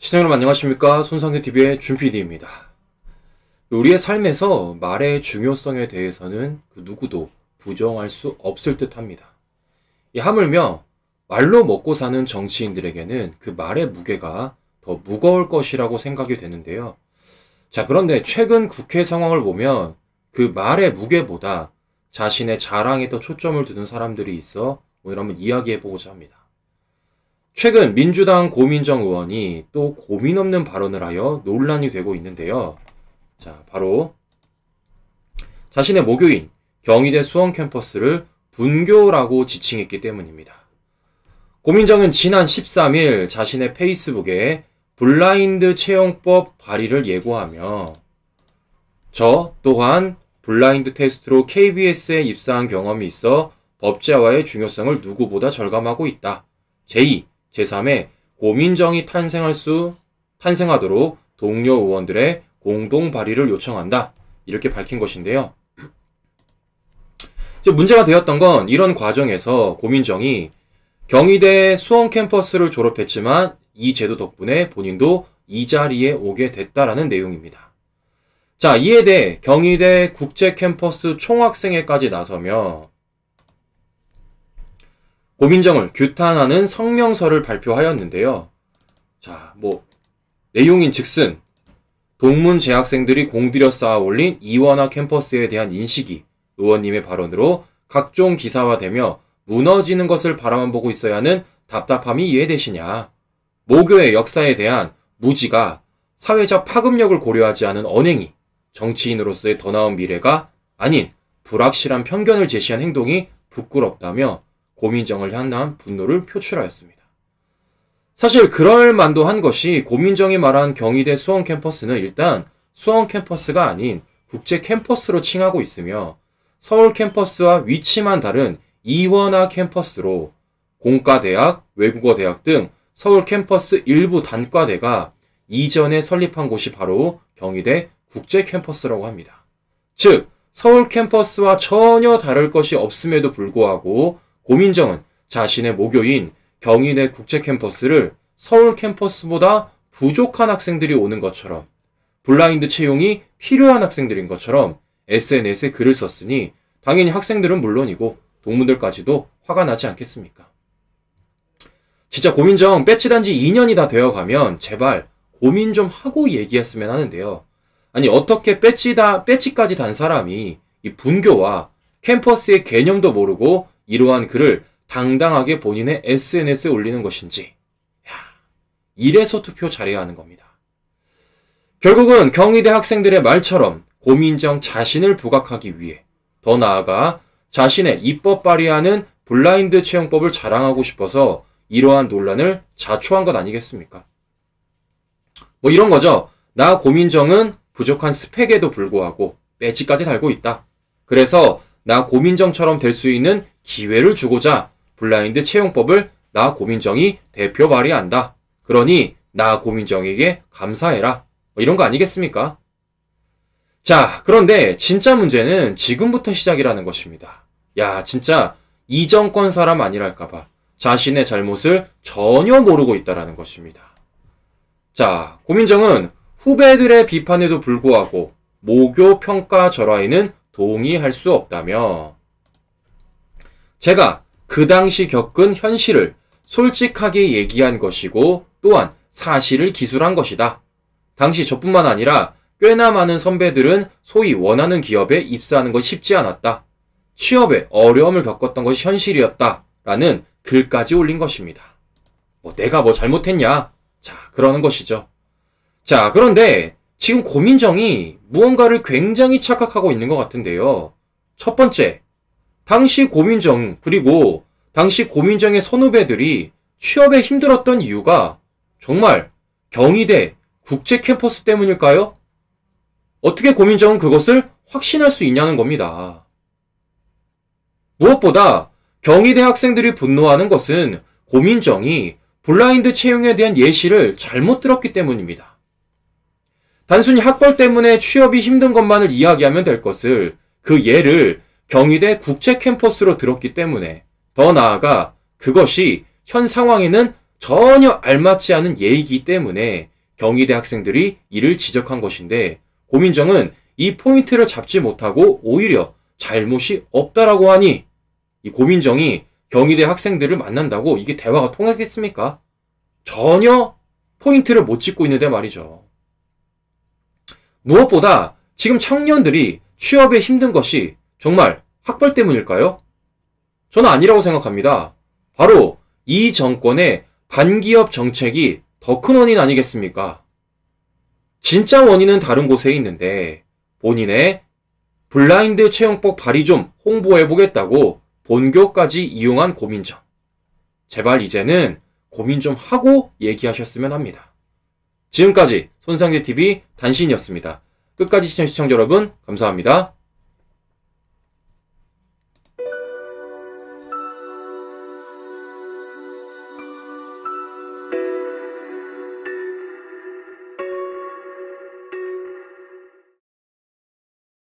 시청자 여러분 안녕하십니까? 손상대TV의 준PD입니다. 우리의 삶에서 말의 중요성에 대해서는 누구도 부정할 수 없을 듯 합니다. 하물며 말로 먹고 사는 정치인들에게는 그 말의 무게가 더 무거울 것이라고 생각이 되는데요. 그런데 최근 국회 상황을 보면 그 말의 무게보다 자신의 자랑에 더 초점을 두는 사람들이 있어 오늘 한번 이야기해보고자 합니다. 최근 민주당 고민정 의원이 또 고민 없는 발언을 하여 논란이 되고 있는데요. 바로 자신의 모교인 경희대 수원 캠퍼스를 분교라고 지칭했기 때문입니다. 고민정은 지난 13일 자신의 페이스북에 블라인드 채용법 발의를 예고하며 저 또한 블라인드 테스트로 KBS에 입사한 경험이 있어 법제화의 중요성을 누구보다 절감하고 있다. 제2, 제3의 고민정이 탄생하도록 동료 의원들의 공동 발의를 요청한다. 이렇게 밝힌 것인데요. 문제가 되었던 건 이런 과정에서 고민정이 경희대 수원 캠퍼스를 졸업했지만 이 제도 덕분에 본인도 이 자리에 오게 됐다라는 내용입니다. 이에 대해 경희대 국제캠퍼스 총학생회까지 나서며 고민정을 규탄하는 성명서를 발표하였는데요. 내용인 즉슨 동문 재학생들이 공들여 쌓아 올린 이원화 캠퍼스에 대한 인식이 의원님의 발언으로 각종 기사화되며 무너지는 것을 바라만 보고 있어야 하는 답답함이 이해되시냐. 모교의 역사에 대한 무지가 사회적 파급력을 고려하지 않은 언행이 정치인으로서의 더 나은 미래가 아닌 불확실한 편견을 제시한 행동이 부끄럽다며 고민정을 향한 분노를 표출하였습니다. 사실 그럴 만도 한 것이 고민정이 말한 경희대 수원 캠퍼스는 일단 수원 캠퍼스가 아닌 국제 캠퍼스로 칭하고 있으며 서울 캠퍼스와 위치만 다른 이원화 캠퍼스로 공과대학, 외국어대학 등 서울 캠퍼스 일부 단과대가 이전에 설립한 곳이 바로 경희대 국제 캠퍼스라고 합니다. 즉 서울 캠퍼스와 전혀 다를 것이 없음에도 불구하고 고민정은 자신의 모교인 경희대 국제 캠퍼스를 서울 캠퍼스보다 부족한 학생들이 오는 것처럼 블라인드 채용이 필요한 학생들인 것처럼 SNS에 글을 썼으니 당연히 학생들은 물론이고 동문들까지도 화가 나지 않겠습니까? 진짜 고민정 배치단 지 2년이 다 되어가면 제발 고민 좀 하고 얘기했으면 하는데요. 아니 어떻게 배치까지 단 사람이 이 분교와 캠퍼스의 개념도 모르고 이러한 글을 당당하게 본인의 SNS에 올리는 것인지 이래서 투표 잘해야 하는 겁니다. 결국은 경희대 학생들의 말처럼 고민정 자신을 부각하기 위해 더 나아가 자신의 입법 발의하는 블라인드 채용법을 자랑하고 싶어서 이러한 논란을 자초한 것 아니겠습니까? 이런 거죠. 나 고민정은 부족한 스펙에도 불구하고 배지까지 달고 있다. 그래서 나 고민정처럼 될 수 있는 기회를 주고자 블라인드 채용법을 나 고민정이 대표 발의한다. 그러니 나 고민정에게 감사해라. 이런 거 아니겠습니까? 그런데 진짜 문제는 지금부터 시작이라는 것입니다. 진짜 이 정권 사람 아니랄까봐 자신의 잘못을 전혀 모르고 있다라는 것입니다. 고민정은 후배들의 비판에도 불구하고 모교 평가 절하에는 동의할 수 없다며 제가 그 당시 겪은 현실을 솔직하게 얘기한 것이고 또한 사실을 기술한 것이다. 당시 저뿐만 아니라 꽤나 많은 선배들은 소위 원하는 기업에 입사하는 것이 쉽지 않았다. 취업에 어려움을 겪었던 것이 현실이었다. 라는 글까지 올린 것입니다. 내가 잘못했냐? 그러는 것이죠. 그런데 지금 고민정이 무언가를 굉장히 착각하고 있는 것 같은데요. 첫 번째, 당시 고민정 그리고 당시 고민정의 선후배들이 취업에 힘들었던 이유가 정말 경희대 국제 캠퍼스 때문일까요? 어떻게 고민정은 그것을 확신할 수 있냐는 겁니다. 무엇보다 경희대 학생들이 분노하는 것은 고민정이 블라인드 채용에 대한 예시를 잘못 들었기 때문입니다. 단순히 학벌 때문에 취업이 힘든 것만을 이야기하면 될 것을 그 예를 경희대 국제 캠퍼스로 들었기 때문에 더 나아가 그것이 현 상황에는 전혀 알맞지 않은 예이기 때문에 경희대 학생들이 이를 지적한 것인데 고민정은 이 포인트를 잡지 못하고 오히려 잘못이 없다라고 하니 이 고민정이 경희대 학생들을 만난다고 이게 대화가 통하겠습니까? 전혀 포인트를 못 짚고 있는데 말이죠. 무엇보다 지금 청년들이 취업에 힘든 것이 정말 학벌 때문일까요? 저는 아니라고 생각합니다. 바로 이 정권의 반기업 정책이 더 큰 원인 아니겠습니까? 진짜 원인은 다른 곳에 있는데 본인의 블라인드 채용법 발의 좀 홍보해보겠다고 본교까지 이용한 고민정. 제발 이제는 고민 좀 하고 얘기하셨으면 합니다. 지금까지 손상재TV 단신이었습니다. 끝까지 시청자 여러분 감사합니다.